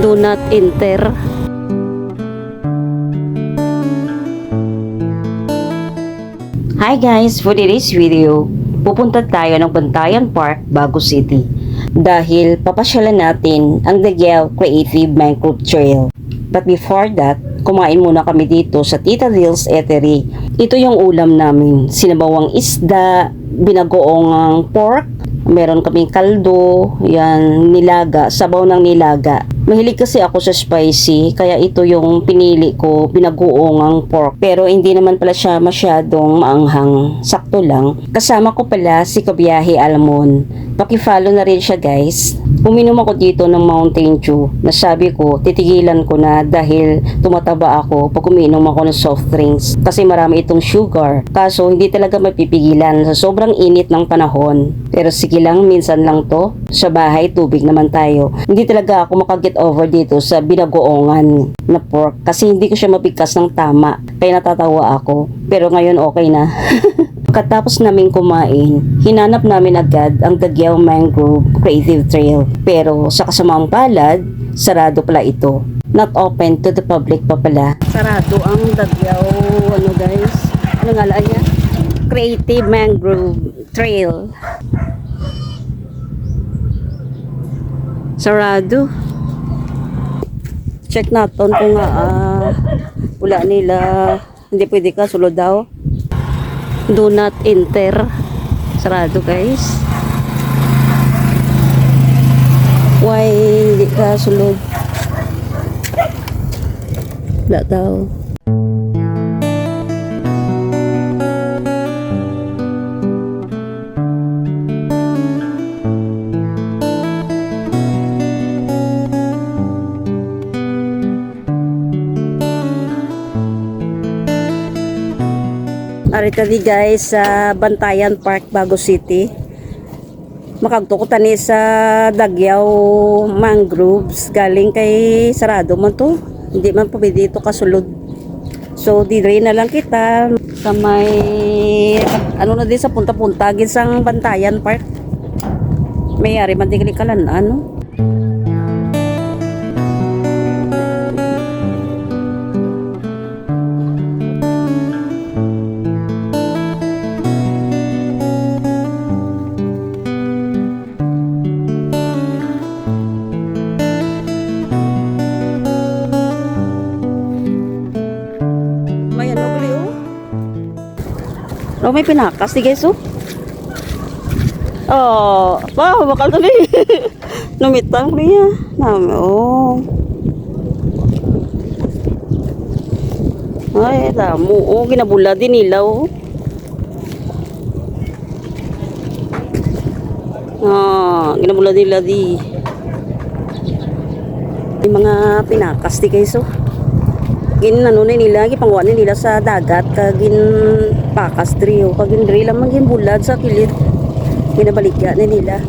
Do not enter. Hi guys, for today's video, pupunta tayo ng Bantayan Park, Baguio City dahil papasyalan natin ang Daguao Creative Mangrove Trail. But before that, kumain muna kami dito sa Tita Dill's Eatery. Ito yung ulam namin, sinabawang isda, binagoong pork, meron kaming kaldo, yan, nilaga, sabaw ng nilaga. Mahilig kasi ako sa spicy, kaya ito yung pinili ko, binagoong ang pork. Pero hindi naman pala siya masyadong maanghang, sakto lang. Kasama ko pala si Kabiyahe Almon. Paki-follow na rin siya guys. Uminom ako dito ng Mountain Dew. Nasabi ko, titigilan ko na dahil tumataba ako pag uminom ako ng soft drinks. Kasi marami itong sugar. Kaso hindi talaga mapipigilan sa sobrang init ng panahon. Pero sige lang, minsan lang to. Sa bahay, tubig naman tayo. Hindi talaga ako makaget over dito sa binagoongan na pork. Kasi hindi ko siya mapigkas ng tama. Kaya natatawa ako. Pero ngayon okay na. Pagkatapos namin kumain, hinanap namin agad ang Daguao Mangrove Creative Trail. Pero sa kasamaang palad, sarado pala ito. Not open to the public pa pala. Sarado ang Daguao, ano guys? Ano ngalan niya? Creative Mangrove Trail. Sarado. Check natin kung wala nila, hindi pwede ka, sulod daw. Do not enter. Sarado guys. Why hindi ka sulod? Wala daw. Arita di guys sa Bantayan Park, Baguio City. Makagtukutan ni sa Daguao Mangroves. Galing kay sarado man to. Hindi man po dito kasulod. So di rin na lang kita sa may ano na din sa punta-punta gisang Bantayan Park. Mayari man di kalikalan ano. Oh, may pinakas di guys oh. Oh, wow, bakal to ni. Numitang niya. Nami oh. Ay, damo oh, ginabula din nila oh. Ginabula nila di. May mga pinakas di guys oh. Ano nila, gipangwa nila sa dagat kagin pakas driyo kagin drill lang maging bulad sa kilid ginabaligya nila.